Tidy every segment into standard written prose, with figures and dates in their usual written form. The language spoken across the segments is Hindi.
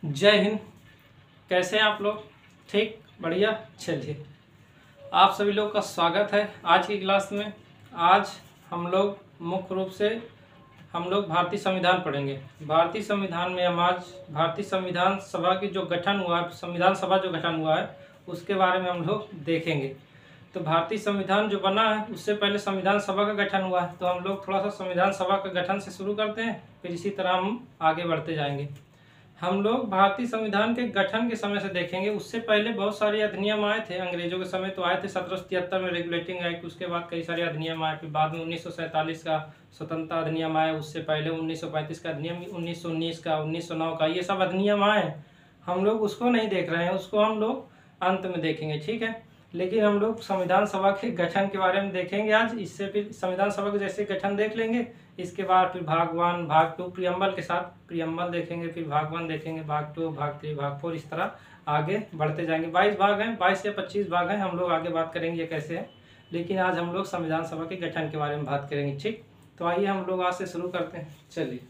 जय हिंद। कैसे हैं आप लोग? ठीक, बढ़िया। चलिए, आप सभी लोग का स्वागत है आज की क्लास में। आज हम लोग मुख्य रूप से भारतीय संविधान पढ़ेंगे। भारतीय संविधान में हम आज भारतीय संविधान सभा की जो गठन हुआ है, संविधान सभा जो गठन हुआ है उसके बारे में हम लोग देखेंगे। तो भारतीय संविधान जो बना है उससे पहले संविधान सभा का गठन हुआ है, तो हम लोग थोड़ा सा संविधान सभा का गठन से शुरू करते हैं, फिर इसी तरह हम आगे बढ़ते जाएंगे। हम लोग भारतीय संविधान के गठन के समय से देखेंगे। उससे पहले बहुत सारे अधिनियम आए थे, अंग्रेजों के समय तो आए थे 1773 में रेगुलेटिंग एक्ट। उसके बाद कई सारे अधिनियम आए, फिर बाद में 1947 का स्वतंत्रता अधिनियम आया। उससे पहले 1935 का अधिनियम, 1919 का, 1909 का, ये सब अधिनियम आए। हम लोग उसको नहीं देख रहे हैं, उसको हम लोग अंत में देखेंगे, ठीक है। लेकिन हम लोग संविधान सभा के गठन के बारे में देखेंगे आज। इससे फिर संविधान सभा के जैसे गठन देख लेंगे, इसके बाद फिर भाग 1, भाग 2, प्रियम्बल के साथ प्रियम्बल देखेंगे, फिर भाग 1 देखेंगे, भाग 2, भाग 3, भाग 4, इस तरह आगे बढ़ते जाएंगे। 22 भाग हैं, 22 या 25 भाग हैं। हम लोग आगे बात करेंगे ये कैसे है, लेकिन आज हम लोग संविधान सभा के गठन के बारे में बात करेंगे, ठीक। तो आइए हम लोग आज से शुरू करते हैं। चलिए,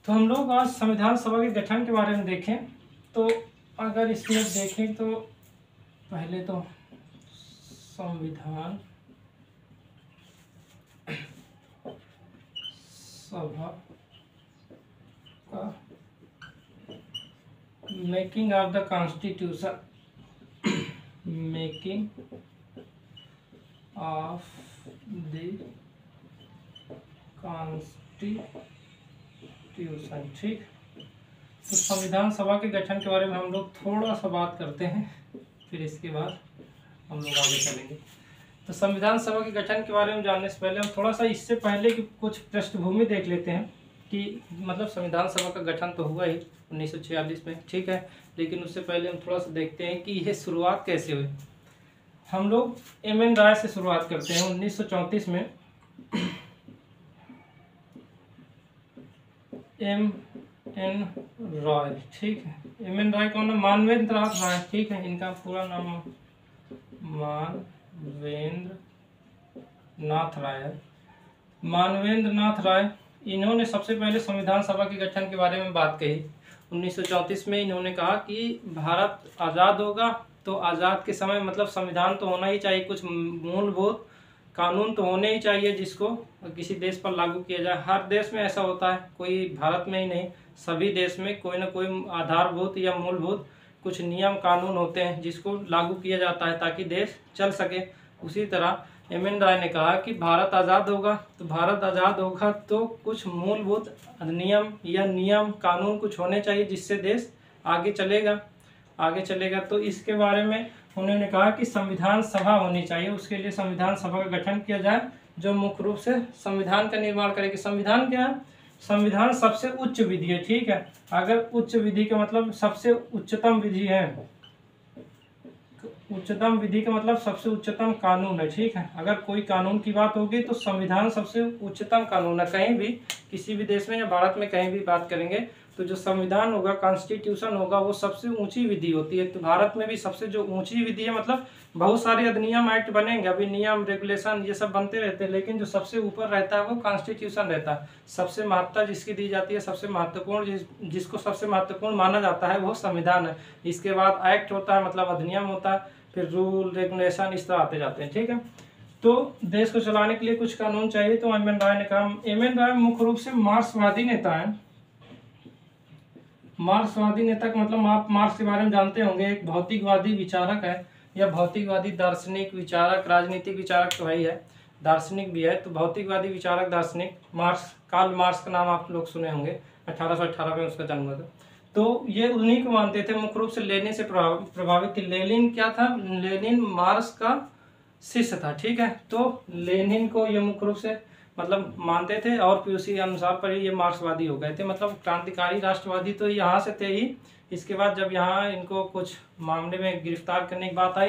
तो हम लोग आज संविधान सभा के गठन के बारे में देखें। तो अगर इसमें देखें तो पहले तो संविधान सभा का making of the constitution, making of the constitution, ठीक। तो संविधान सभा के गठन के बारे में हम लोग थोड़ा सा बात करते हैं, फिर इसके बाद हम लोग आगे चलेंगे। तो संविधान सभा के गठन के बारे में जानने से पहले हम थोड़ा सा इससे पहले की कुछ पृष्ठभूमि देख लेते हैं कि मतलब संविधान सभा का गठन तो हुआ ही 1946 में, ठीक है। लेकिन उससे पहले हम थोड़ा सा देखते हैं कि यह शुरुआत कैसे हुई। हम लोग एम.एन. राय से शुरुआत करते हैं 1934 में। एम.एन. रॉय, ठीक है। एम.एन. रॉय कौन है? मानवेंद्र नाथ राय, ठीक है। इनका पूरा नाम मानवेंद्र नाथ राय है। मानवेंद्र नाथ राय, इन्होंने सबसे पहले संविधान सभा के गठन के बारे में बात कही 1934 में। इन्होंने कहा कि भारत आज़ाद होगा तो आज़ाद के समय मतलब संविधान तो होना ही चाहिए, कुछ मूलभूत कानून तो होने ही चाहिए जिसको किसी देश पर लागू किया जाए। हर देश में ऐसा होता है, कोई भारत में ही नहीं, सभी देश में कोई ना कोई आधारभूत या मूलभूत कुछ नियम कानून होते हैं जिसको लागू किया जाता है ताकि देश चल सके। उसी तरह एम.एन. राय ने कहा कि भारत आज़ाद होगा तो कुछ मूलभूत नियम या नियम कानून कुछ होने चाहिए जिससे देश आगे चलेगा। तो इसके बारे में उन्होंने कहा कि संविधान सभा होनी चाहिए। उसके लिए संविधान सभा का गठन किया जाए जो मुख्य रूप से संविधान का निर्माण करेगी। संविधान क्या है? संविधान सबसे उच्च विधि है, ठीक है। अगर उच्च विधि का मतलब सबसे उच्चतम विधि है, उच्चतम विधि का मतलब सबसे उच्चतम कानून है, ठीक है। अगर कोई कानून की बात होगी तो संविधान सबसे उच्चतम कानून है। कहीं भी किसी भी देश में या भारत में कहीं भी बात करेंगे तो जो संविधान होगा, कॉन्स्टिट्यूशन होगा, वो सबसे ऊंची विधि होती है। तो भारत में भी सबसे जो ऊंची विधि है, मतलब बहुत सारे अधिनियम एक्ट बनेंगे, अभी नियम रेगुलेशन ये सब बनते रहते हैं, लेकिन जो सबसे ऊपर रहता है वो कॉन्स्टिट्यूशन रहता है। सबसे महत्ता जिसकी दी जाती है, सबसे महत्वपूर्ण जिसको सबसे महत्वपूर्ण माना जाता है वो संविधान है। इसके बाद एक्ट होता है, मतलब अधिनियम होता है, फिर रूल रेगुलेशन इस तरह आते जाते हैं, ठीक है। तो देश को चलाने के लिए कुछ कानून चाहिए। तो एम.एन. राय ने कहा, एम.एन. राय मुख्य रूप से मार्क्सवादी नेता है। मार्क्सवादी नेता का मतलब आप मार्क्स के बारे में जानते होंगे, एक भौतिकवादी विचारक है या भौतिकवादी दार्शनिक विचारक, राजनीतिक विचारक तो है ही है, दार्शनिक भी है। तो भौतिकवादी विचारक दार्शनिक मार्क्स, कार्ल मार्क्स का नाम आप लोग सुने होंगे, 1818 में उसका जन्म हुआ था। तो ये उन्हीं को मानते थे, मुख्य रूप से लेनिन से प्रभावित थे। लेनिन क्या था? लेनिन मार्क्स का शिष्य था, ठीक है। तो लेनिन को ये मुख्य रूप से मतलब मानते थे और फिर उसी अनुसार पर ये मार्क्सवादी हो गए थे, मतलब क्रांतिकारी राष्ट्रवादी तो यहाँ से थे ही। इसके बाद जब यहाँ इनको कुछ मामले में गिरफ्तार करने की बात आई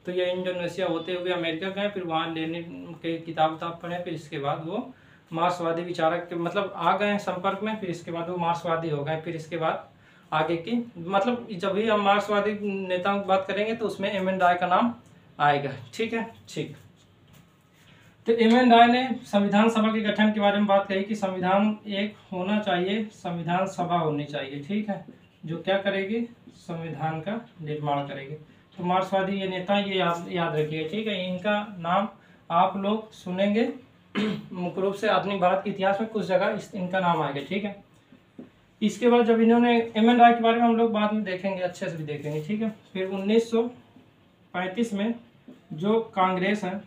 तो ये इंडोनेशिया होते हुए अमेरिका गए, फिर वहाँ लेनिन के किताब पढ़े, फिर इसके बाद वो मार्क्सवादी विचारक के मतलब आ गए संपर्क में, फिर इसके बाद वो मार्क्सवादी हो गए। फिर इसके बाद आगे की मतलब जब भी हम मार्क्सवादी नेताओं की बात करेंगे तो उसमें एम.एन. राय का नाम आएगा, ठीक है, ठीक। तो एम.एन. राय ने संविधान सभा के गठन के बारे में बात कही कि संविधान एक होना चाहिए, संविधान सभा होनी चाहिए, ठीक है, जो क्या करेगी, संविधान का निर्माण करेगी। तो मार्क्सवादी ये नेता, ये याद रखिए, ठीक है, इनका नाम आप लोग सुनेंगे मुख्य रूप से आधुनिक भारत के इतिहास में कुछ जगह इनका नाम आएगा, ठीक है। इसके बाद जब इन्होंने एम.एन. राय के बारे में हम लोग बाद में देखेंगे, अच्छे से भी देखेंगे, ठीक है। फिर 1935 में जो कांग्रेस है,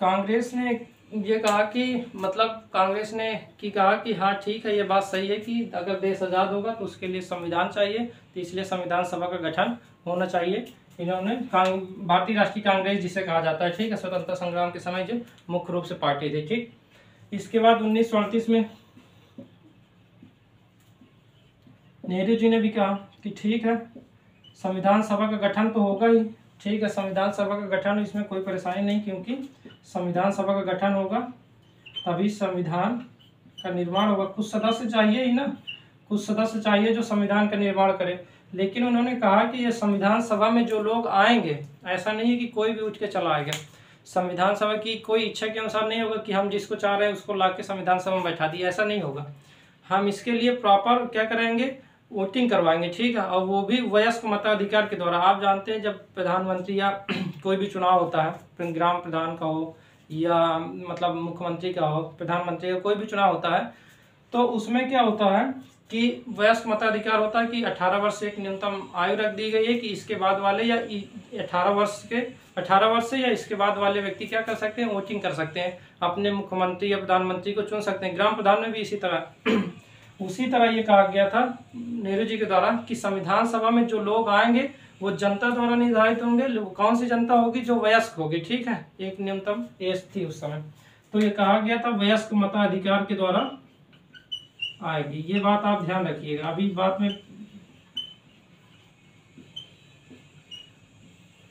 कांग्रेस ने ये कहा कि मतलब कांग्रेस ने कहा कि हाँ ठीक है, ये बात सही है कि अगर देश आज़ाद होगा तो उसके लिए संविधान चाहिए, तो इसलिए संविधान सभा का गठन होना चाहिए। इन्होंने भारतीय राष्ट्रीय कांग्रेस जिसे कहा जाता है, ठीक है, स्वतंत्रता संग्राम के समय जो मुख्य रूप से पार्टी थी, ठीक। इसके बाद 1938 में नेहरू जी ने भी कहा कि ठीक है, संविधान सभा का गठन तो होगा ही, ठीक है, संविधान सभा का गठन, इसमें कोई परेशानी नहीं, क्योंकि संविधान सभा का गठन होगा तभी संविधान का निर्माण होगा। कुछ सदस्य चाहिए ही ना, कुछ सदस्य चाहिए जो संविधान का निर्माण करे। लेकिन उन्होंने कहा कि ये संविधान सभा में जो लोग आएंगे, ऐसा नहीं है कि कोई भी उठ के चला आएगा। संविधान सभा की कोई इच्छा के अनुसार नहीं होगा कि हम जिसको चाह रहे हैं उसको ला के संविधान सभा में बैठा दिए, ऐसा नहीं होगा। हम इसके लिए प्रॉपर क्या कराएंगे, वोटिंग करवाएंगे, ठीक है, और वो भी वयस्क मताधिकार के द्वारा। आप जानते हैं जब प्रधानमंत्री या कोई भी चुनाव होता है, ग्राम प्रधान का हो या मतलब मुख्यमंत्री का हो, प्रधानमंत्री का कोई भी चुनाव होता है, तो उसमें क्या होता है कि वयस्क मताधिकार होता है कि 18 वर्ष से एक न्यूनतम आयु रख दी गई है कि इसके बाद वाले या 18 वर्ष से या इसके बाद वाले व्यक्ति क्या कर सकते हैं, वोटिंग कर सकते हैं, अपने मुख्यमंत्री या प्रधानमंत्री को चुन सकते हैं। ग्राम प्रधान में भी इसी तरह उसी तरह ये कहा गया था नेहरू जी के द्वारा कि संविधान सभा में जो लोग आएंगे वो जनता द्वारा निर्धारित होंगे। कौन सी जनता होगी, जो वयस्क होगी, ठीक है, एक न्यूनतम एज थी उस समय, तो ये कहा गया था वयस्क मताधिकार के द्वारा आएगी। ये बात आप ध्यान रखिएगा। अभी बात में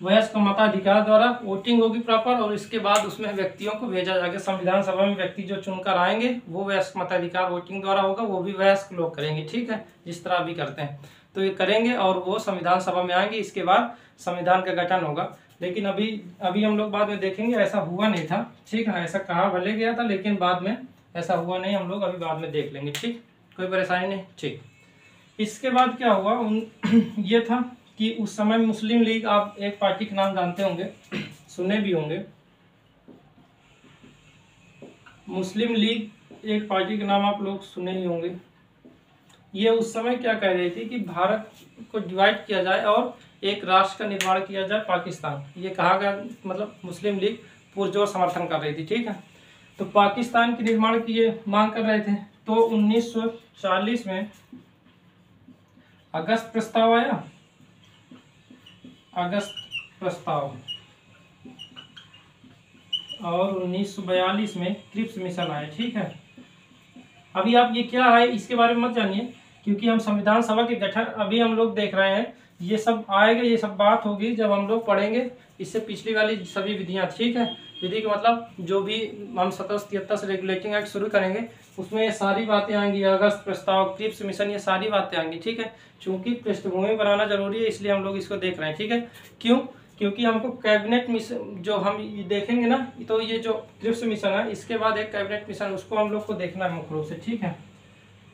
वयस्क मताधिकार द्वारा वोटिंग होगी प्रॉपर, और इसके बाद उसमें व्यक्तियों को भेजा जाएगा संविधान सभा में। व्यक्ति जो चुनकर आएंगे वो वयस्क मताधिकार वोटिंग द्वारा होगा, वो भी वयस्क लोग करेंगे, ठीक है, जिस तरह अभी करते हैं, तो ये करेंगे और वो संविधान सभा में आएंगे। इसके बाद संविधान का गठन होगा। लेकिन अभी हम लोग बाद में देखेंगे ऐसा हुआ नहीं था, ठीक है, ऐसा कहा भले गया था लेकिन बाद में ऐसा हुआ नहीं, हम लोग अभी बाद में देख लेंगे, ठीक, कोई परेशानी नहीं, ठीक। इसके बाद क्या हुआ, ये था कि उस समय मुस्लिम लीग, आप एक पार्टी का नाम जानते होंगे, सुने भी होंगे, मुस्लिम लीग एक पार्टी का नाम आप लोग सुने ही होंगे। ये उस समय क्या कह रही थी कि भारत को डिवाइड किया जाए और एक राष्ट्र का निर्माण किया जाए, पाकिस्तान, ये कहा गया, मतलब मुस्लिम लीग पुरजोर समर्थन कर रही थी, ठीक है। तो पाकिस्तान के निर्माण की ये मांग कर रहे थे। तो 1940 में अगस्त प्रस्ताव आया, अगस्त प्रस्ताव, और 1942 में क्रिप्स मिशन आया, ठीक है। अभी आप ये क्या है इसके बारे में मत जानिए, क्योंकि हम संविधान सभा के गठन अभी हम लोग देख रहे हैं, ये सब आएगा, ये सब बात होगी जब हम लोग पढ़ेंगे इससे पिछली वाली सभी विधियां, ठीक है। विधि का मतलब जो भी हम 1773 से रेगुलेटिंग एक्ट शुरू करेंगे उसमें ये सारी बातें आएंगी, अगस्त प्रस्ताव, क्रिप्स मिशन, ये सारी बातें आएंगी, ठीक है। चूंकि पृष्ठभूमि बनाना जरूरी है इसलिए हम लोग इसको देख रहे हैं, ठीक है। क्यों? क्योंकि हमको कैबिनेट मिशन जो हम देखेंगे ना, तो ये जो क्रिप्स मिशन है इसके बाद एक कैबिनेट मिशन, उसको हम लोग को देखना है मुख्य रूप से, ठीक है।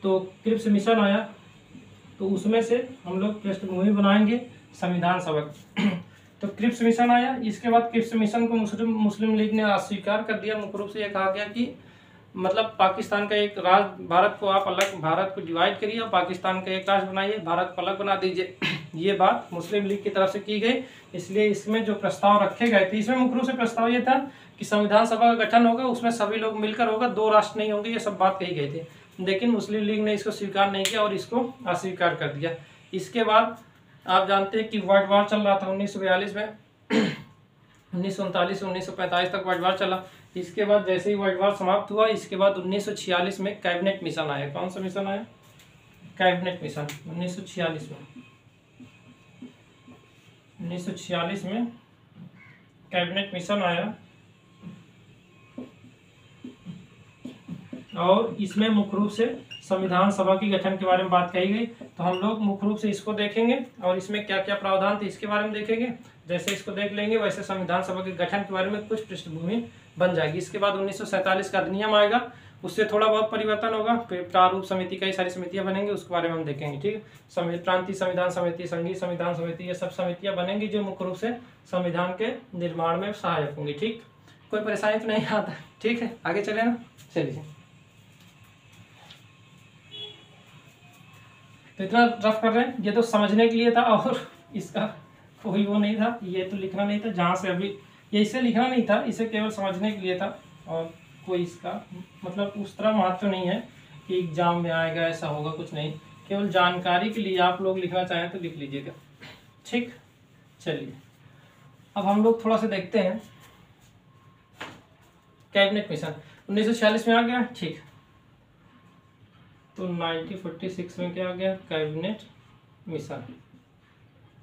तो क्रिप्स मिशन आया तो उसमें से हम लोग पृष्ठभूमि बनाएंगे संविधान सभा। तो क्रिप्स मिशन आया, इसके बाद क्रिप्स मिशन को मुस्लिम लीग ने अस्वीकार कर दिया। मुख्य रूप से यह कहा गया कि मतलब पाकिस्तान का एक राज्य, भारत को आप अलग, भारत को डिवाइड करिए और पाकिस्तान का एक राज्य बनाइए, भारत को अलग बना दीजिए। ये बात मुस्लिम लीग की तरफ से की गई। इसलिए इसमें जो प्रस्ताव रखे गए थे, इसमें मुख्य रूप से प्रस्ताव ये था कि संविधान सभा का गठन होगा, उसमें सभी लोग मिलकर होगा, दो राष्ट्र नहीं होंगे, ये सब बात कही गई थी। लेकिन मुस्लिम लीग ने इसको स्वीकार नहीं किया और इसको अस्वीकार कर दिया। इसके बाद आप जानते हैं कि वर्ल्ड वार चल रहा था 1942 में, 1939 से 1945 तक वर्ल्ड वार चला। इसके बाद जैसे ही वर्ल्ड वार समाप्त हुआ, इसके बाद 1946 में कैबिनेट मिशन आया। कौन सा मिशन आया? कैबिनेट मिशन 1946 में। 1946 में कैबिनेट मिशन आया और इसमें मुख्य रूप से संविधान सभा के गठन के बारे में बात कही गई। तो हम लोग मुख्य रूप से इसको देखेंगे और इसमें क्या क्या प्रावधान थे इसके बारे में देखेंगे। जैसे इसको देख लेंगे वैसे संविधान सभा के गठन के बारे में कुछ पृष्ठभूमि बन जाएगी। इसके बाद 1947 का अधिनियम आएगा, उससे थोड़ा बहुत परिवर्तन होगा, फिर प्रारूप समिति, कई सारी समितियां बनेंगी, उसके बारे में हम देखेंगे। ठीक है, प्रांतीय संविधान समिति, संघीय संविधान समिति, ये सब समितियां बनेंगी जो मुख्य रूप से संविधान के निर्माण में सहायक होंगी। ठीक, कोई परेशानी तो नहीं आता। ठीक है, आगे चले ना। चलिए, तो इतना रफ कर रहे हैं, ये तो समझने के लिए था और इसका कोई वो नहीं था, ये तो लिखना नहीं था जहाँ से अभी ये इसे लिखना नहीं था, इसे केवल समझने के लिए था और कोई इसका मतलब उस तरह महत्व नहीं है कि एग्जाम में आएगा ऐसा होगा, कुछ नहीं, केवल जानकारी के लिए आप लोग लिखना चाहें तो लिख लीजिएगा। ठीक, चलिए अब हम लोग थोड़ा सा देखते हैं कैबिनेट मिशन 1946 में आ गया। ठीक, तो 1946 में क्या आ गया, कैबिनेट मिशन।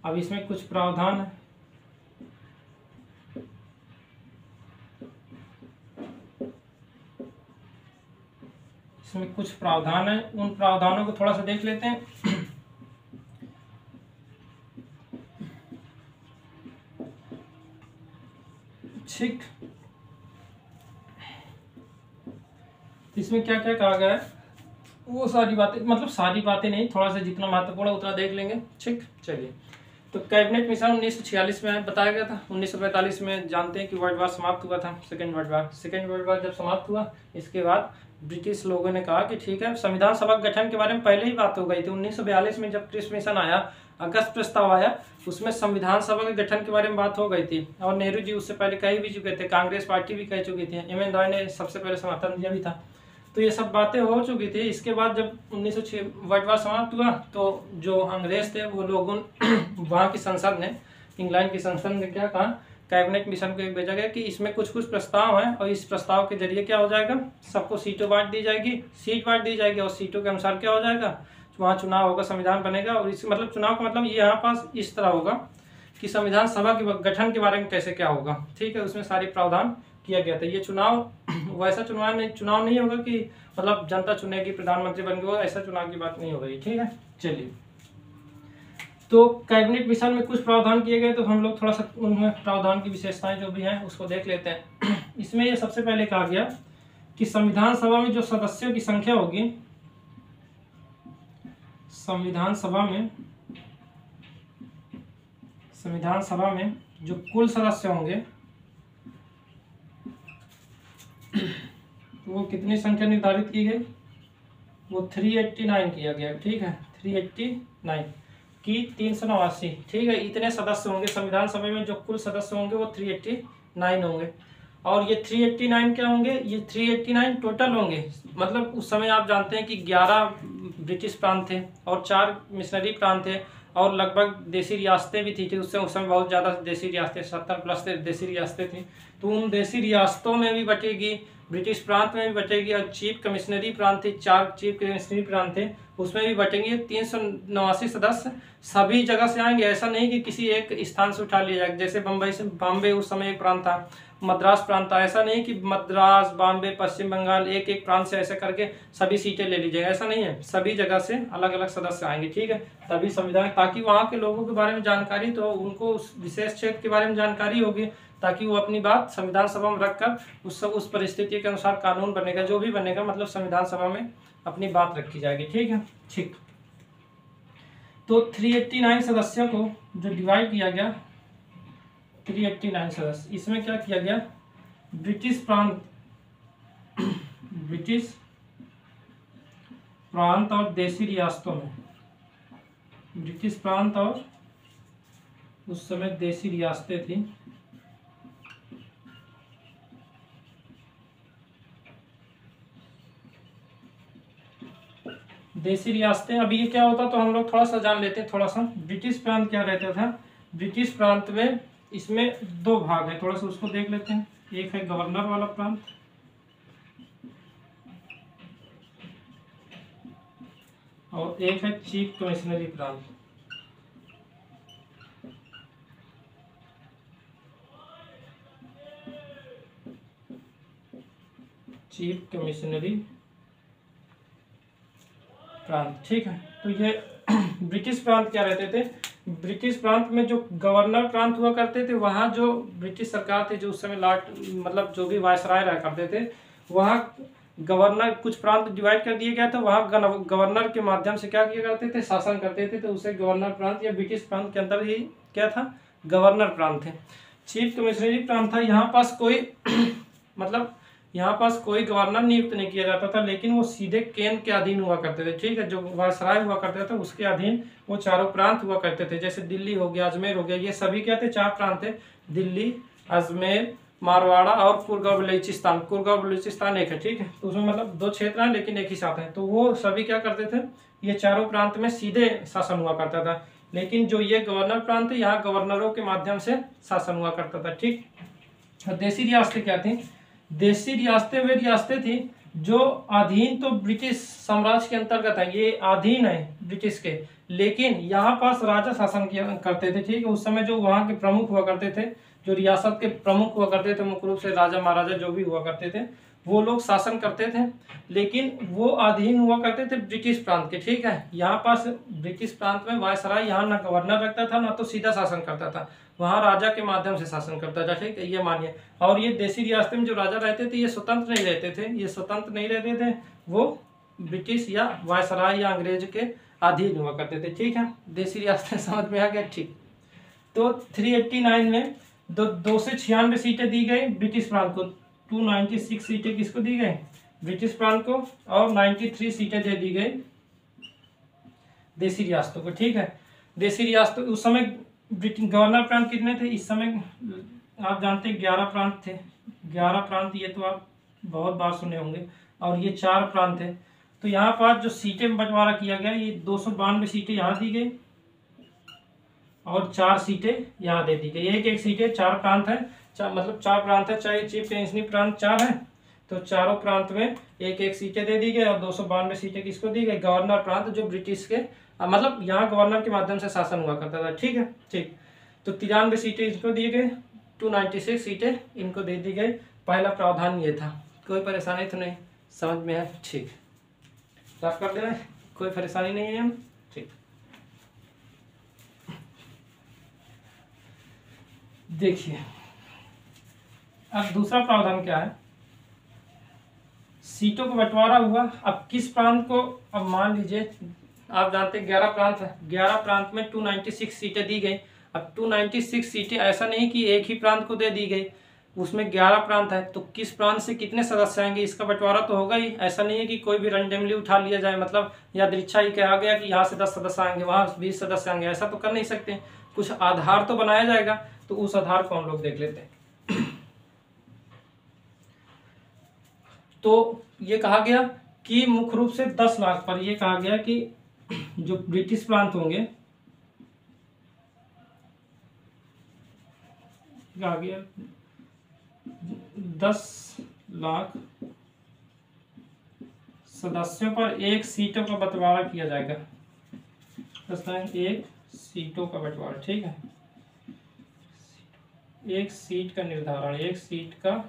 अब इसमें कुछ प्रावधान है, इसमें कुछ प्रावधान है, उन प्रावधानों को थोड़ा सा देख लेते हैं। ठीक, इसमें क्या क्या कहा गया है वो सारी बातें, मतलब सारी बातें नहीं, थोड़ा सा जितना महत्वपूर्ण है उतना देख लेंगे। ठीक, चलिए, तो कैबिनेट मिशन 1946 में बताया गया था। 1945 में जानते हैं कि वर्ल्ड वार समाप्त हुआ था, सेकेंड वर्ल्ड वार जब समाप्त हुआ, इसके बाद ब्रिटिश लोगों ने कहा कि ठीक है, संविधान सभा गठन के बारे में पहले ही बात हो गई थी। 1942 में जब क्रिस मिशन आया, अगस्त प्रस्ताव आया, उसमें संविधान सभा के गठन के बारे में बात हो गई थी और नेहरू जी उससे पहले कह भी चुके थे, कांग्रेस पार्टी भी कह चुकी थी, एम.एन. रॉय ने सबसे पहले समर्थन दिया भी था, तो ये सब बातें हो चुकी थी। इसके बाद जब 1906 वर्ल्ड वार समाप्त हुआ तो जो अंग्रेज थे वो लोगों वहाँ की संसद ने, इंग्लैंड की संसद ने क्या कहा, कैबिनेट मिशन को एक भेजा गया कि इसमें कुछ कुछ प्रस्ताव हैं और इस प्रस्ताव के जरिए क्या हो जाएगा, सबको सीटों बांट दी जाएगी, सीट बांट दी जाएगी और सीटों के अनुसार क्या हो जाएगा, वहाँ चुनाव होगा, संविधान बनेगा। और इस मतलब चुनाव का मतलब ये यहाँ पास इस तरह होगा कि संविधान सभा के गठन के बारे में कैसे क्या होगा। ठीक है, उसमें सारी प्रावधान किया गया था। ये चुनाव वैसा चुनाव नहीं होगा कि मतलब जनता चुनेगी, प्रधानमंत्री बन गए, ऐसा चुनाव की बात नहीं हो रही। ठीक है, चलिए, तो कैबिनेट मिशन में कुछ प्रावधान किए गए, तो हम लोग थोड़ा सा उनमें प्रावधान की विशेषताएं जो भी हैं उसको देख लेते हैं। इसमें ये सबसे पहले कहा गया कि संविधान सभा में जो सदस्यों की संख्या होगी, संविधान सभा में जो कुल सदस्य होंगे वो कितनी संख्या निर्धारित की गई, वो 389 किया गया। ठीक है, 389 की 389। ठीक है, इतने सदस्य होंगे संविधान सभा में, जो कुल सदस्य होंगे वो 389 होंगे। और ये 389 क्या होंगे, ये 389 टोटल होंगे। मतलब उस समय आप जानते हैं कि 11 ब्रिटिश प्रांत थे और 4 मिशनरी प्रांत थे और लगभग देसी रियासतें भी थी। उस समय बहुत ज़्यादा देसी रियासतें, 70+ देसी रियासतें थी। तो उन देसी रियासतों में भी बटेगी, ब्रिटिश प्रांत में भी बटेगी, और चीफ कमिश्नरी प्रांत थे, 4 चीफ कमिश्नरी प्रांत थे, उसमें भी बटेंगे। 389 सदस्य सभी जगह से आएंगे। ऐसा नहीं कि किसी एक स्थान से उठा लिया जाए, जैसे बॉम्बे उस समय एक प्रांत था, मद्रास प्रांत था। ऐसा नहीं कि मद्रास, बॉम्बे, पश्चिम बंगाल एक एक प्रांत से ऐसे करके सभी सीटें ले लीजिएगा, ऐसा नहीं है। सभी जगह से अलग अलग सदस्य आएंगे। ठीक है, तभी संविधान, ताकि वहाँ के लोगों के बारे में जानकारी, तो उनको उस विशेष क्षेत्र के बारे में जानकारी होगी, ताकि वो अपनी बात संविधान सभा में रखकर उस परिस्थिति के अनुसार कानून बनेगा, जो भी बनेगा, मतलब संविधान सभा में अपनी बात रखी जाएगी। ठीक है, ठीक। तो 389 सदस्यों को जो डिवाइड किया गया, 389 सदस्य, इसमें क्या किया गया, ब्रिटिश प्रांत और देसी रियासतों में, ब्रिटिश प्रांत और उस समय देसी रियासतें थी, देसी रियासतें। अभी ये क्या होता, तो हम लोग थोड़ा सा जान लेते हैं। थोड़ा सा ब्रिटिश प्रांत क्या रहता था, ब्रिटिश प्रांत में इसमें 2 भाग है, थोड़ा सा उसको देख लेते हैं। एक है गवर्नर वाला प्रांत और एक है चीफ कमिश्नरी प्रांत। चीफ कमिश्नरी प्रांत। ठीक है, तो ये ब्रिटिश प्रांत क्या रहते थे, ब्रिटिश प्रांत में जो गवर्नर प्रांत हुआ करते थे, वहाँ जो ब्रिटिश सरकार थे, जो उस समय लॉर्ड मतलब जो भी वायसराय रहा करते थे, वहाँ गवर्नर कुछ प्रांत डिवाइड कर दिया गया था, वहाँ गवर्नर के माध्यम से क्या किया करते थे, शासन करते थे, तो उसे गवर्नर प्रांत या ब्रिटिश प्रांत के अंदर ही क्या था, गवर्नर प्रांत थे। चीफ कमिश्नरी प्रांत था, यहाँ पास कोई मतलब यहाँ पास कोई गवर्नर नियुक्त नहीं किया जाता था, लेकिन वो सीधे केन के अधीन हुआ करते थे, ठीक है, जो वायसराय हुआ करता था उसके अधीन वो चारों प्रांत हुआ करते थे। जैसे दिल्ली हो गया, अजमेर हो गया, ये सभी क्या थे, चार प्रांत थे, दिल्ली, अजमेर, मारवाड़ा और कुर्ग और बलूचिस्तान। कुर्ग और बलूचिस्तान एक है, ठीक है, तो उसमें मतलब दो क्षेत्र हैं लेकिन एक ही साथ है। तो वो सभी क्या करते थे, ये चारों प्रांत में सीधे शासन हुआ करता था, लेकिन जो ये गवर्नर प्रांत है, यहाँ गवर्नरों के माध्यम से शासन हुआ करता था, ठीक। और देशी रियासतें क्या थी, देशी रियासतें वे रियासतें थी जो अधीन तो ब्रिटिश साम्राज्य के अंतर्गत है, ये अधीन है ब्रिटिश के, लेकिन यहाँ पास राजा शासन किया करते थे, ठीक है। उस समय जो वहाँ के प्रमुख हुआ करते थे, जो रियासत के प्रमुख हुआ करते थे, मुख्य रूप से राजा महाराजा जो भी हुआ करते थे, वो लोग शासन करते थे, लेकिन वो अधीन हुआ करते थे ब्रिटिश प्रांत के, ठीक है। यहाँ पास ब्रिटिश प्रांत में वायसराय यहाँ ना गवर्नर रखता था, ना तो सीधा शासन करता था, वहाँ राजा के माध्यम से शासन करता था, ठीक है, ये मानिए। और ये देशी रियासत में जो राजा रहते थे, ये स्वतंत्र नहीं रहते थे, ये स्वतंत्र नहीं रहते थे, वो ब्रिटिश या वायसराय या अंग्रेज के अधीन हुआ करते थे, ठीक है। देशी रियासतें समझ में आ गया, ठीक। तो 389 में 296 सीटें दी गई ब्रिटिश प्रांत को, 296 सीटें किसको दी गई, ब्रिटिश प्रांत को, और 93 सीटें दे दी गई देशी रियासतों को, ठीक है। देशी रियासतों उस समय गवर्नर प्रांत कितने थे, इस समय आप जानते हैं 11 प्रांत थे, 11 प्रांत, ये तो आप बहुत बार सुने होंगे, और ये 4 प्रांत है। तो यहाँ पर जो सीटें बंटवारा किया गया, ये 292 सीटें यहाँ दी गई और 4 सीटें यहाँ दे दी गई, एक एक सीटें, 4 प्रांत है, मतलब 4 प्रांत है, चाहे चीफ कमिश्नरी प्रांत 4 है, तो चारों प्रांत में एक एक सीटें दे दी गई, और 292 सीटें किसको दी गई, गवर्नर प्रांत, जो ब्रिटिश के मतलब यहाँ गवर्नर के माध्यम से शासन हुआ करता था, ठीक है, ठीक। तो 93 सीटें इसको दिए गए, 296 सीटें इनको दे दी गई। पहला प्रावधान ये था, कोई परेशानी तो नहीं, समझ में है, ठीक, साफ कर देना, कोई परेशानी नहीं है, ठीक। देखिए अब दूसरा प्रावधान क्या है, सीटों का बंटवारा हुआ, अब किस प्रांत को, अब मान लीजिए आप जानते हैं 11 प्रांत है, 11 प्रांत में 296 सीटें दी गई। अब 296 सीटें ऐसा नहीं कि एक ही प्रांत को दे दी गई, उसमें 11 प्रांत है, तो किस प्रांत से कितने सदस्य आएंगे, इसका बंटवारा तो होगा ही। ऐसा नहीं है कि कोई भी रैंडमली उठा लिया जाए, मतलब यादृच्छा ही कहा गया कि यहाँ से 10 सदस्य आएंगे, वहाँ 20 सदस्य आएंगे, ऐसा तो कर नहीं सकते, कुछ आधार तो बनाया जाएगा। तो उस आधार को हम लोग देख लेते हैं। तो ये कहा गया कि मुख्य रूप से 10 लाख पर ये कहा गया कि जो ब्रिटिश प्रांत होंगे, कहा गया 10 लाख सदस्यों पर एक सीटों का बंटवारा किया जाएगा, 10 लाख एक सीटों का बंटवारा, ठीक है, एक सीट का निर्धारण, एक सीट का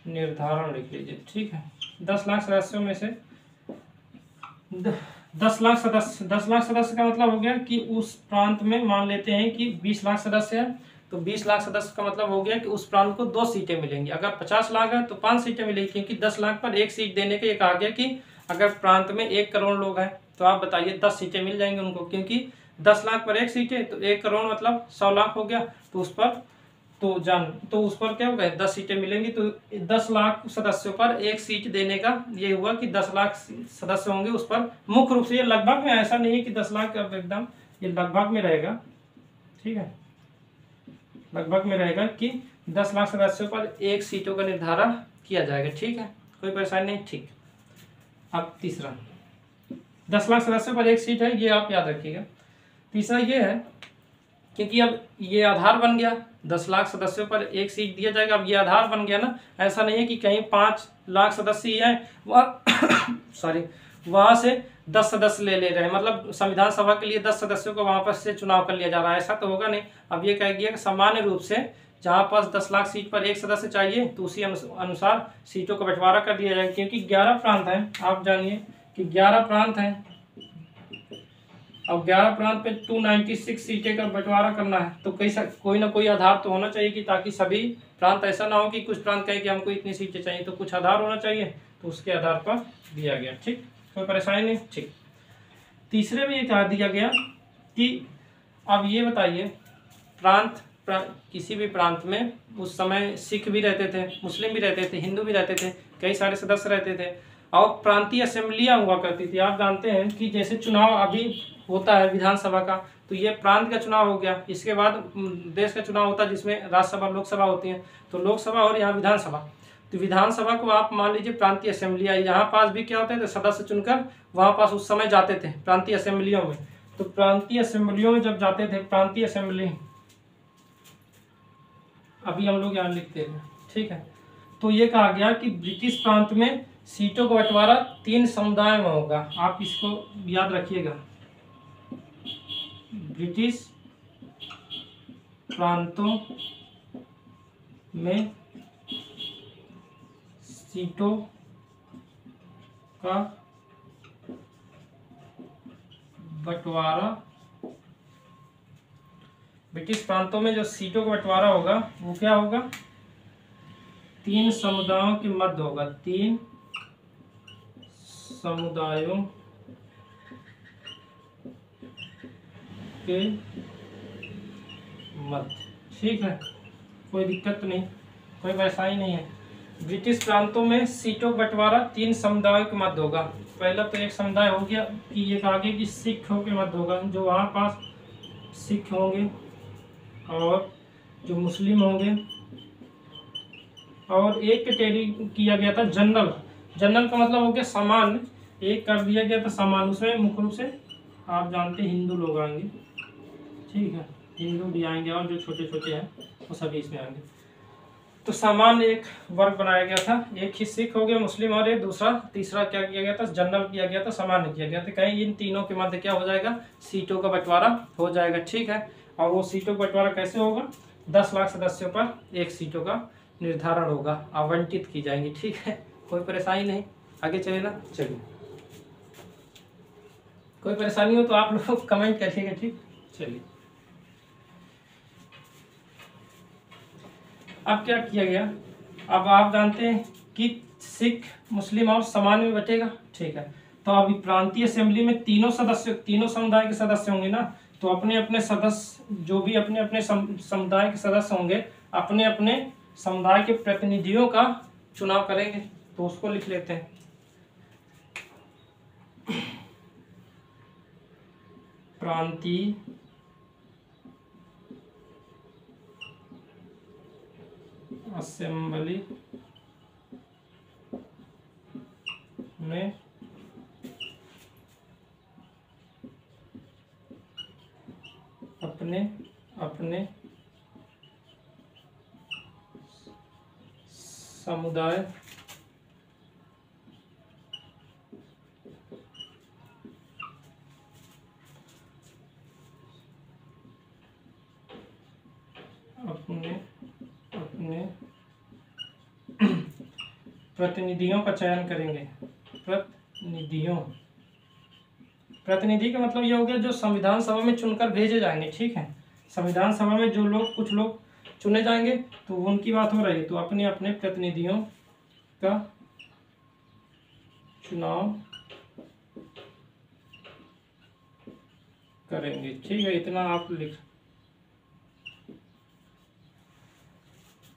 निर्धारण लिख लीजिए, ठीक है। 10 लाख सदस्यों में से 10 लाख सदस्य का मतलब हो गया कि उस प्रांत में मान लेते हैं कि 20 लाख सदस्य हैं, तो 20 लाख सदस्य का मतलब हो गया कि उस प्रांत को 2 सीटें मिलेंगी। अगर 50 लाख है तो 5 सीटें मिलेंगी, क्योंकि 10 लाख पर एक सीट देने के ये कहा गया कि अगर प्रांत में 1 करोड़ लोग हैं तो आप बताइए 10 सीटें मिल जाएंगी उनको, क्योंकि 10 लाख पर एक सीट है तो 1 करोड़ मतलब 100 लाख हो गया, तो उस पर उस पर क्या होगा, 10 सीटें मिलेंगी। तो 10 लाख सदस्यों पर एक सीट देने का ये हुआ कि 10 लाख सदस्य होंगे उस पर। मुख्य रूप से ये लगभग में, ऐसा नहीं है कि 10 लाख एकदम, ये लगभग में रहेगा, ठीक है, लगभग में रहेगा कि 10 लाख सदस्यों पर एक सीटों का निर्धारण किया जाएगा, ठीक है, कोई परेशानी नहीं, ठीक। अब तीसरा, 10 लाख सदस्यों पर एक सीट है, ये आप याद रखिएगा। तीसरा ये है क्योंकि अब ये आधार बन गया, 10 लाख सदस्यों पर एक सीट दिया जाएगा, अब ये आधार बन गया ना। ऐसा नहीं है कि कहीं 5 लाख सदस्य ही हैं, वहाँ सॉरी वहाँ से 10 सदस्य ले रहे हैं, मतलब संविधान सभा के लिए 10 सदस्यों को वहाँ पर से चुनाव कर लिया जा रहा है, ऐसा तो होगा नहीं। अब ये कह गया कि सामान्य रूप से जहाँ पास 10 लाख सीट पर एक सदस्य चाहिए तो उसी अनुसार सीटों का बंटवारा कर दिया जाएगा, क्योंकि 11 प्रांत हैं, आप जानिए कि 11 प्रांत हैं, अब 11 प्रांत पे 296 सीटें का बंटवारा करना है, तो कोई ना कोई आधार तो होना चाहिए कि ताकि सभी प्रांत, ऐसा ना हो कि कुछ प्रांत कहें कि हमको इतनी सीटें चाहिए, तो कुछ आधार होना चाहिए, तो उसके आधार पर दिया गया। ठीक, कोई परेशानी नहीं। ठीक, तीसरे में ये कहा दिया गया कि अब ये बताइए किसी भी प्रांत में उस समय सिख भी रहते थे, मुस्लिम भी रहते थे, हिंदू भी रहते थे, कई सारे सदस्य रहते थे, और प्रांतीय असेंबलियां हुआ करती थी। आप जानते हैं कि जैसे चुनाव अभी होता है विधानसभा का, तो ये प्रांत का चुनाव हो गया, इसके बाद देश का चुनाव होता है जिसमें राज्यसभा लोकसभा होती है, तो लोकसभा और यहाँ विधानसभा। तो विधानसभा को आप मान लीजिए प्रांतीय असेंबली आई, यहाँ पास भी क्या होते थे, सदस्य चुनकर वहाँ पास उस समय जाते थे प्रांतीय असेंबलियों में। तो प्रांतीय असेंबलियों में जब जाते थे, प्रांतीय असेंबली अभी हम लोग यहाँ लिखते हैं, ठीक है। तो ये कहा गया कि ब्रिटिश प्रांत में सीटों का बंटवारा 3 समुदाय में होगा। आप इसको याद रखिएगा, ब्रिटिश प्रांतों में सीटों का बंटवारा, ब्रिटिश प्रांतों में जो सीटों का बंटवारा होगा वो क्या होगा, 3 समुदायों के मध्य होगा, 3 समुदायों के मध्य। ठीक है, कोई दिक्कत नहीं, कोई परेशानी नहीं है। ब्रिटिश प्रांतों में सीटों का बंटवारा 3 समुदायों के मध्य होगा। पहला तो एक समुदाय हो गया कि ये कहा गया कि सिखों के मध्य होगा, जो वहाँ पास सिख होंगे और जो मुस्लिम होंगे, और एक कैटेगरी किया गया था जनरल। जनरल का मतलब हो गया सामान्य, एक कर दिया गया था सामान्य, उसमें मुख्य रूप से आप जानते हैं हिंदू लोग आएंगे, ठीक है, हिंदू भी आएंगे और जो छोटे छोटे हैं वो सभी इसमें आएंगे। तो सामान्य एक वर्ग बनाया गया था, एक ही सिख हो गया, मुस्लिम, और एक तीसरा क्या किया गया था, जनरल किया गया था, सामान्य किया गया था। कहीं इन तीनों के मध्य क्या हो जाएगा, सीटों का बंटवारा हो जाएगा। ठीक है, और वो सीटों का बंटवारा कैसे होगा, 10 लाख सदस्यों पर एक सीटों का निर्धारण होगा, आवंटित की जाएंगी। ठीक है, कोई परेशानी नहीं, आगे चले ना। चलिए, कोई परेशानी हो तो आप लोग कमेंट करिएगा। ठीक, चलिए, अब क्या किया गया, अब आप जानते हैं कि सिख, मुस्लिम और सामान्य में बटेगा। ठीक है, तो अभी प्रांतीय असेंबली में तीनों समुदाय के सदस्य होंगे ना, तो अपने अपने सदस्य, जो भी अपने अपने समुदाय के सदस्य होंगे, अपने अपने समुदाय के प्रतिनिधियों का चुनाव करेंगे। तो उसको लिख लेते हैं, प्रांतीय असेंबली में अपने अपने समुदाय अपने अपने प्रतिनिधियों का चयन करेंगे। प्रतिनिधि का मतलब ये हो गया जो संविधान सभा में चुनकर भेजे जाएंगे। ठीक है, संविधान सभा में जो लोग, कुछ लोग चुने जाएंगे, तो उनकी बात हो रही है। तो अपने अपने प्रतिनिधियों का चुनाव करेंगे। ठीक है, इतना आप लिख।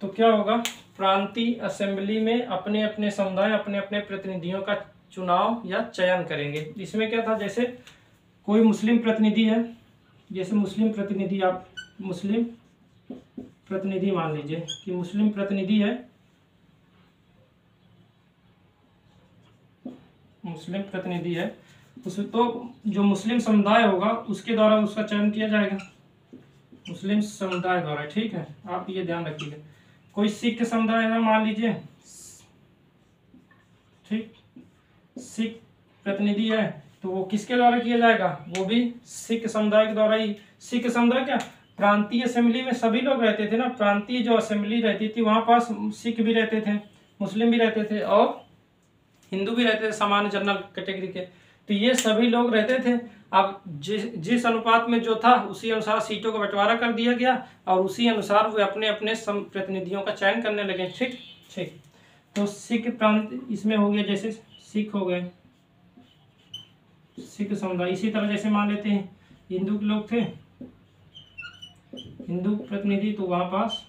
तो क्या होगा, प्रांतीय असेंबली में अपने अपने समुदाय अपने अपने प्रतिनिधियों का चुनाव या चयन करेंगे। इसमें क्या था, जैसे कोई मुस्लिम प्रतिनिधि है, जैसे मुस्लिम प्रतिनिधि, आप मुस्लिम प्रतिनिधि मान लीजिए कि मुस्लिम प्रतिनिधि है, मुस्लिम प्रतिनिधि है, उस तो जो मुस्लिम समुदाय होगा उसके द्वारा उसका चयन किया जाएगा, मुस्लिम समुदाय द्वारा। ठीक है, आप ये ध्यान रखिएगा। कोई सिख समुदाय है मान लीजिए, ठीक, सिख प्रतिनिधि है, तो वो किसके द्वारा किया जाएगा, वो भी सिख समुदाय के द्वारा ही। सिख समुदाय क्या, प्रांतीय असेंबली में सभी लोग रहते थे ना, प्रांतीय जो असेंबली रहती थी वहाँ पास सिख भी रहते थे, मुस्लिम भी रहते थे और हिंदू भी रहते थे, सामान्य जनरल कैटेगरी के। तो ये सभी लोग रहते थे अब जिस अनुपात में जो था उसी अनुसार सीटों का बंटवारा कर दिया गया और उसी अनुसार वे अपने अपने प्रतिनिधियों का चयन करने लगे। ठीक ठीक। तो सिख प्रांत इसमें हो गया, जैसे सिख हो गए, सिख समुदाय। इसी तरह जैसे मान लेते हैं हिंदू के लोग थे, हिंदू प्रतिनिधि, तो वहां पास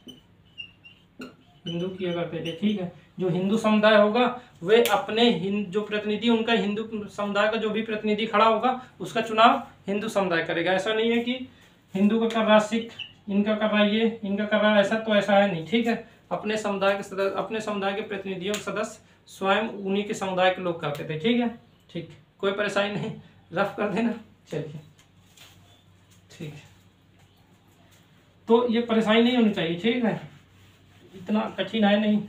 हिंदू किया करते थे। ठीक है। जो हिंदू समुदाय होगा वे अपने जो प्रतिनिधि, उनका हिंदू समुदाय का जो भी प्रतिनिधि खड़ा होगा उसका चुनाव हिंदू समुदाय करेगा। ऐसा नहीं है कि हिंदू का कर रहा सिख, इनका कर रहा ये, इनका कर रहा ऐसा, तो ऐसा है नहीं। ठीक है। अपने समुदाय के सदस्य, अपने समुदाय के प्रतिनिधियों के सदस्य स्वयं उन्हीं के समुदाय के लोग करते थे। ठीक है। ठीक, कोई परेशानी नहीं, रफ कर देना। चलिए ठीक है। तो ये परेशानी नहीं होनी चाहिए। ठीक है, इतना कठिन है नहीं।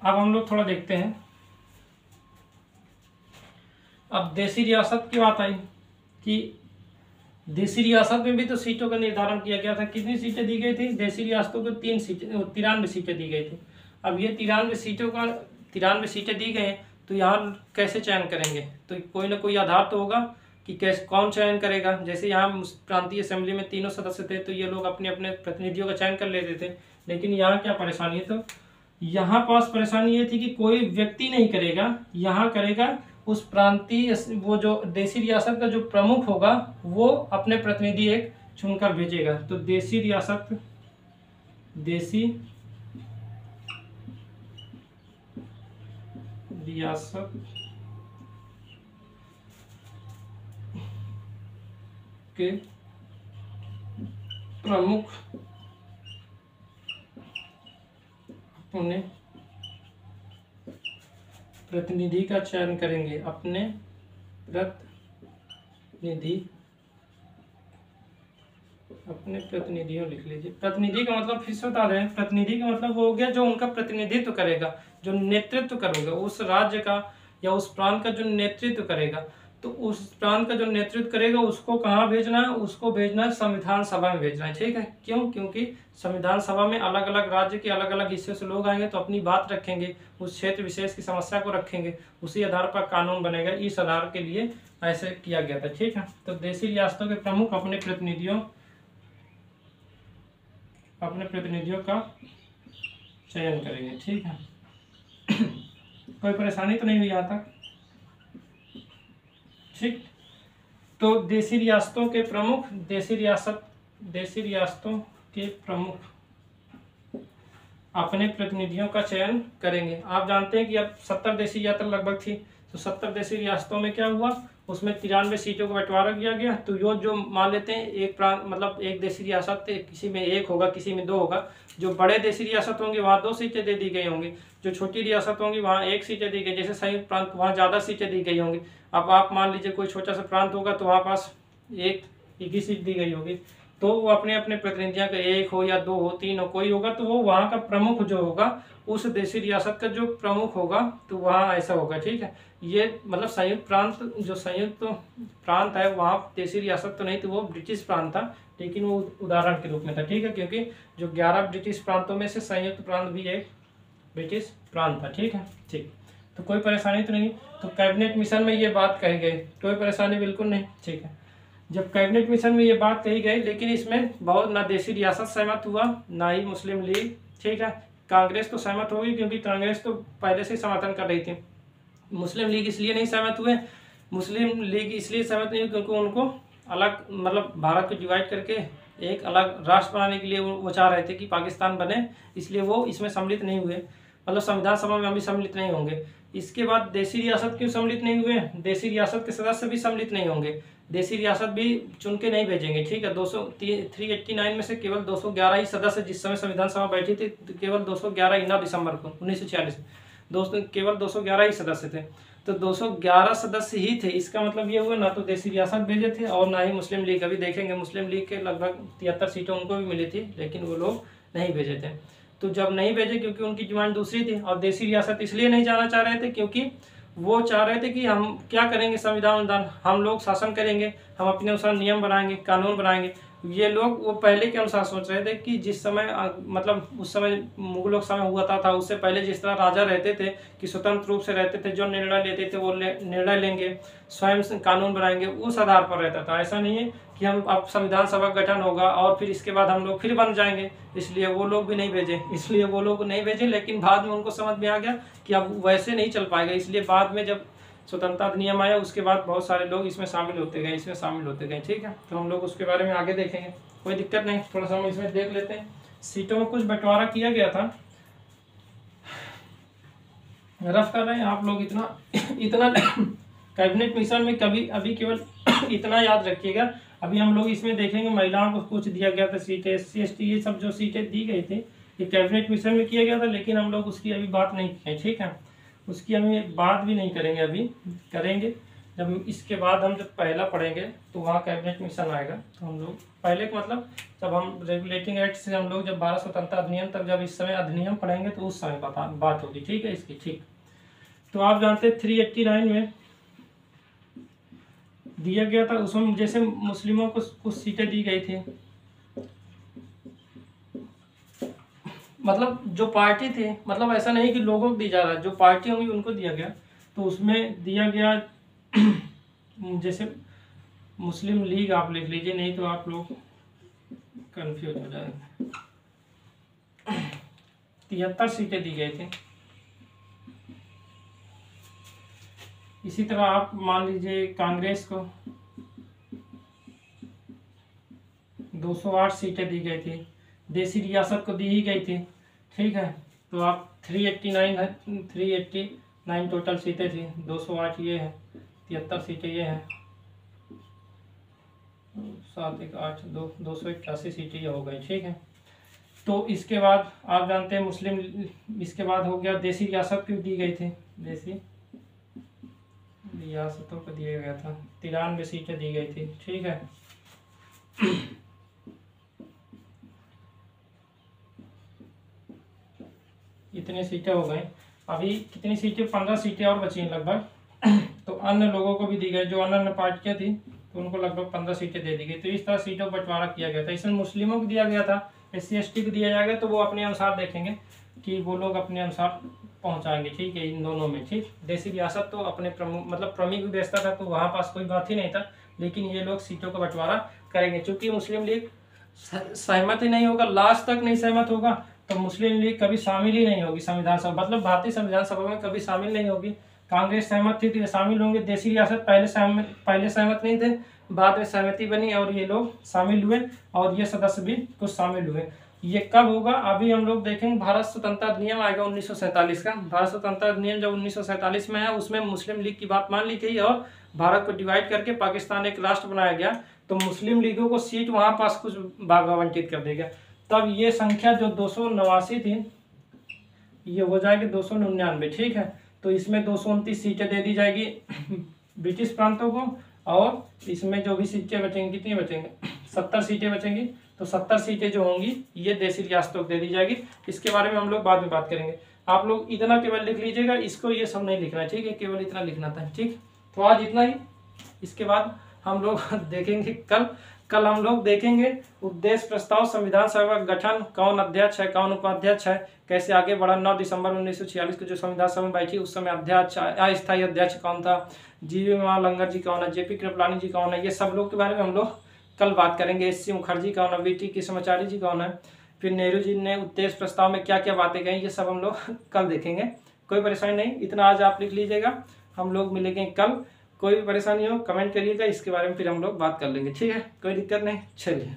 अब हम लोग थोड़ा देखते हैं। अब देसी रियासत की बात आई कि देसी रियासत में भी तो सीटों का निर्धारण किया गया था। कितनी सीटें दी गई थी? देसी रियासतों को 93 सीटें दी गई थी। अब ये 93 सीटें दी गई, तो यहाँ कैसे चयन करेंगे? तो कोई ना कोई आधार तो होगा कि कैसे, कौन चयन करेगा। जैसे यहाँ प्रांतीय असेंबली में 3 सदस्य थे, तो ये लोग अपने अपने प्रतिनिधियों का चयन कर लेते थे। लेकिन यहाँ क्या परेशानी है? तो यहाँ पास परेशानी ये थी कि कोई व्यक्ति नहीं करेगा, यहाँ करेगा उस प्रांतीय, वो जो देसी रियासत का जो प्रमुख होगा वो अपने प्रतिनिधि एक चुनकर भेजेगा। तो देसी रियासत के प्रमुख अपने प्रतिनिधि का चयन करेंगे। अपने प्रतिनिधियों लिख लीजिए। प्रतिनिधि का मतलब फिर से बता रहे हैं, प्रतिनिधि का मतलब वो हो गया जो उनका प्रतिनिधित्व करेगा, जो नेतृत्व करेगा उस राज्य का या उस प्रांत का, जो नेतृत्व करेगा। तो उस प्रांत का जो नेतृत्व करेगा उसको कहाँ भेजना है? उसको भेजना है संविधान सभा में भेजना है। ठीक है। क्यों? क्योंकि संविधान सभा में अलग अलग राज्य के अलग अलग हिस्से से लोग आएंगे, तो अपनी बात रखेंगे, उस क्षेत्र विशेष की समस्या को रखेंगे, उसी आधार पर कानून बनेगा। इस आधार के लिए ऐसे किया गया था। ठीक है। तो देसी रियासतों के प्रमुख अपने प्रतिनिधियों का चयन करेंगे। ठीक है। कोई परेशानी तो नहीं हुई यहाँ तक? ठीक। तो देसी रियासतों के प्रमुख अपने प्रतिनिधियों का चयन करेंगे। आप जानते हैं कि अब 70 देसी रियासत लगभग थी, तो 70 देसी रियासतों में क्या हुआ, उसमें 93 सीटों का बंटवारा किया गया। तो जो मान लेते हैं एक प्रांत, मतलब एक देसी रियासत, किसी में 1 होगा, किसी में 2 होगा। जो बड़े देसी रियासत होंगे वहाँ 2 सीटें दे दी गई होंगी, जो छोटी रियासत होंगी वहाँ 1 सीटें दी गई। जैसे संयुक्त प्रांत, वहाँ ज़्यादा सीटें दी गई होंगी। अब आप मान लीजिए कोई छोटा सा प्रांत होगा तो वहाँ पास एक ही सीट दी गई होगी, तो वो अपने अपने प्रतिनिधियों का 1 हो या 2 हो, 3 हो, कोई होगा, तो वो वहाँ का प्रमुख जो होगा, उस देशी रियासत का जो प्रमुख होगा, तो वहाँ ऐसा होगा। ठीक है। ये मतलब संयुक्त प्रांत है, वहाँ देशी रियासत तो नहीं थी, वो ब्रिटिश प्रांत था, लेकिन वो उदाहरण के रूप में था। ठीक है। क्योंकि जो 11 ब्रिटिश प्रांतों में से संयुक्त प्रांत भी एक ब्रिटिश प्रांत था। ठीक है। ठीक। तो कोई परेशानी तो नहीं। तो कैबिनेट मिशन में ये बात कही गई, कोई परेशानी बिल्कुल नहीं। ठीक है। जब कैबिनेट मिशन में ये बात कही गई, लेकिन इसमें बहुत ना देसी रियासत सहमत हुआ, ना ही मुस्लिम लीग। ठीक है। कांग्रेस तो सहमत होगी, क्योंकि कांग्रेस तो पहले से समर्थन कर रही थी। मुस्लिम लीग इसलिए नहीं सहमत हुए, मुस्लिम लीग इसलिए सहमत नहीं हुई क्योंकि उनको अलग, मतलब भारत को डिवाइड करके एक अलग राष्ट्र बनाने के लिए वो चाह रहे थे कि पाकिस्तान बने, इसलिए वो इसमें सम्मिलित नहीं हुए। मतलब संविधान सभा में हम भी सम्मिलित नहीं होंगे। इसके बाद देसी रियासत क्यों सम्मिलित नहीं हुए? देसी रियासत के सदस्य भी सम्मिलित नहीं होंगे, देसी रियासत भी चुन के नहीं भेजेंगे। ठीक है। 389 में से केवल 211 ही सदस्य, जिस समय संविधान सभा बैठी थी, तो केवल 211 ही, 9 दिसंबर को 1946 में केवल 211 ही सदस्य थे। तो 211 सदस्य ही थे, इसका मतलब ये हुआ ना तो देसी रियासत भेजे थे और ना ही मुस्लिम लीग। अभी देखेंगे मुस्लिम लीग के लगभग 73 सीटें उनको भी मिली थी, लेकिन वो लोग नहीं भेजे थे। तो जब नहीं भेजे क्योंकि उनकी डिमांड दूसरी थी, और देसी रियासत इसलिए नहीं जाना चाह रहे थे क्योंकि वो चाह रहे थे कि हम क्या करेंगे, संविधान हम लोग शासन करेंगे, हम अपने अनुसार नियम बनाएंगे, कानून बनाएंगे। ये लोग वो पहले के अनुसार सोच रहे थे कि जिस समय मतलब उस समय मुगलों का समय हुआ था उससे पहले जिस तरह राजा रहते थे कि स्वतंत्र रूप से रहते थे, जो निर्णय लेते थे वो निर्णय लेंगे, स्वयं से कानून बनाएंगे, उस आधार पर रहता था। ऐसा नहीं है कि हम अब संविधान सभा गठन होगा और फिर इसके बाद हम लोग फिर बन जाएंगे, इसलिए वो लोग भी नहीं भेजे। लेकिन बाद में उनको समझ में आ गया कि अब वैसे नहीं चल पाएगा, इसलिए बाद में जब स्वतंत्रता अधिनियम आया उसके बाद बहुत सारे लोग इसमें शामिल होते गए। ठीक है, तो हम लोग उसके बारे में आगे देखेंगे, कोई दिक्कत नहीं। थोड़ा सा हम इसमें देख लेते हैं। सीटों में कुछ बंटवारा किया गया था, रफ कर रहे हैं आप लोग। इतना कैबिनेट मिशन में कभी अभी केवल इतना याद रखिएगा। अभी हम लोग इसमें देखेंगे महिलाओं को कुछ दिया गया था सीटें, SC ST ये सब जो सीटें दी गई थी ये कैबिनेट मिशन में किया गया था, लेकिन हम लोग उसकी अभी बात नहीं की है। ठीक है, उसकी हमें बात भी नहीं करेंगे, अभी करेंगे जब इसके बाद हम जब पहला पढ़ेंगे तो वहाँ कैबिनेट मिशन आएगा। तो हम लोग पहले मतलब जब हम रेगुलेटिंग एक्ट से हम लोग जब भारत स्वतंत्रता अधिनियम तक जब इस समय अधिनियम पढ़ेंगे तो उस समय बात होगी। ठीक है इसकी। ठीक, तो आप जानते हैं 389 में दिया गया था, उसमें जैसे मुस्लिमों को कुछ सीटें दी गई थी, मतलब जो पार्टी थी, मतलब ऐसा नहीं कि लोगों को दी जा रहा है, जो पार्टी होंगी उनको दिया गया। तो उसमें दिया गया जैसे मुस्लिम लीग आप लिख लीजिए, नहीं तो आप लोग कंफ्यूज हो जाएंगे। 73 सीटें दी गई थी। इसी तरह आप मान लीजिए कांग्रेस को 208 सीटें दी गई थी, देसी रियासत को दी ही गई थी। ठीक है, तो आप 389 टोटल सीटें थी, 208 ये है, 73 सीटें ये हैं, 7 1 8 2 281 सीटें ये हो गई। ठीक है, तो इसके बाद आप जानते हैं मुस्लिम, इसके बाद हो गया देसी रियासत को दी गई थी, देसी रियासतों को दिया गया था, 93 सीटें दी गई थी। ठीक है, इतनी सीटें हो गई। अभी कितनी सीटें, 15 सीटें और बची हैं लगभग। तो अन्य लोगों को भी दी गई, जो अन्य पार्टियां थी तो उनको लगभग 15 सीटें दे दी गई। तो इस तरह सीटों का बंटवारा किया गया था। इसमें मुस्लिमों को दिया गया था, SC ST को दिया जाएगा, तो वो अपने अनुसार देखेंगे कि वो लोग अपने अनुसार पहुंचाएंगे। ठीक है, इन दोनों में। ठीक, देसी रियासत तो अपने प्रमुख मतलब प्रमुख व्यवस्था था, तो वहाँ पास कोई बात ही नहीं था, लेकिन ये लोग सीटों का बंटवारा करेंगे। चूंकि मुस्लिम लीग सहमत ही नहीं होगा, लास्ट तक नहीं सहमत होगा, तो मुस्लिम लीग कभी शामिल ही नहीं होगी संविधान सभा, मतलब भारतीय संविधान सभा में कभी शामिल नहीं होगी। कांग्रेस सहमत थी तो ये शामिल होंगे, देसी रियासत पहले सहमत नहीं थे, बाद में सहमति बनी और ये लोग शामिल हुए, और ये सदस्य भी कुछ शामिल हुए। ये कब होगा अभी हम लोग देखेंगे। भारत स्वतंत्रता अधिनियम आएगा 1947 का। भारत स्वतंत्रता अधिनियम जब 1947 में है, उसमें मुस्लिम लीग की बात मान ली गई और भारत को डिवाइड करके पाकिस्तान एक राष्ट्र बनाया गया, तो मुस्लिम लीगों को सीट वहाँ पास कुछ भाग आवंटित कर देगा। तब ये संख्या जो 289 थी ये हो जाएगी 299। ठीक है, तो इसमें 229 सीटें दे दी जाएगी ब्रिटिश प्रांतों को, और इसमें जो भी सीटें बचेंगी, कितनी बचेंगे, 70 सीटें बचेंगी। तो 70 सीटें जो होंगी ये देसी रियासतों को दे दी जाएगी। इसके बारे में हम लोग बाद में बात करेंगे। आप लोग इतना केवल लिख लीजिएगा, इसको ये सब नहीं लिखना। ठीक है, केवल इतना लिखना था। ठीक, तो आज इतना ही। इसके बाद हम लोग देखेंगे कल हम लोग देखेंगे उद्देश्य प्रस्ताव, संविधान सभा का गठन, कौन अध्यक्ष है, कौन उपाध्यक्ष है, कैसे आगे बढ़ा। 9 दिसंबर 1946 को जो संविधान सभा बैठी उस समय अध्यक्ष, अस्थायी अध्यक्ष कौन था, जीवी लंगर जी कौन है, JP कृपलानी जी कौन है, ये सब लोग के बारे में हम लोग कल बात करेंगे। SC मुखर्जी कौन है, VT कृष्णमाचारी जी कौन है, फिर नेहरू जी ने उद्देश्य प्रस्ताव में क्या क्या बातें कही, ये सब हम लोग कल देखेंगे। कोई परेशानी नहीं, इतना आज आप लिख लीजिएगा। हम लोग मिलेंगे कल। कोई भी परेशानी हो कमेंट करिएगा, इसके बारे में फिर हम लोग बात कर लेंगे। ठीक है, कोई दिक्कत नहीं, चलिए।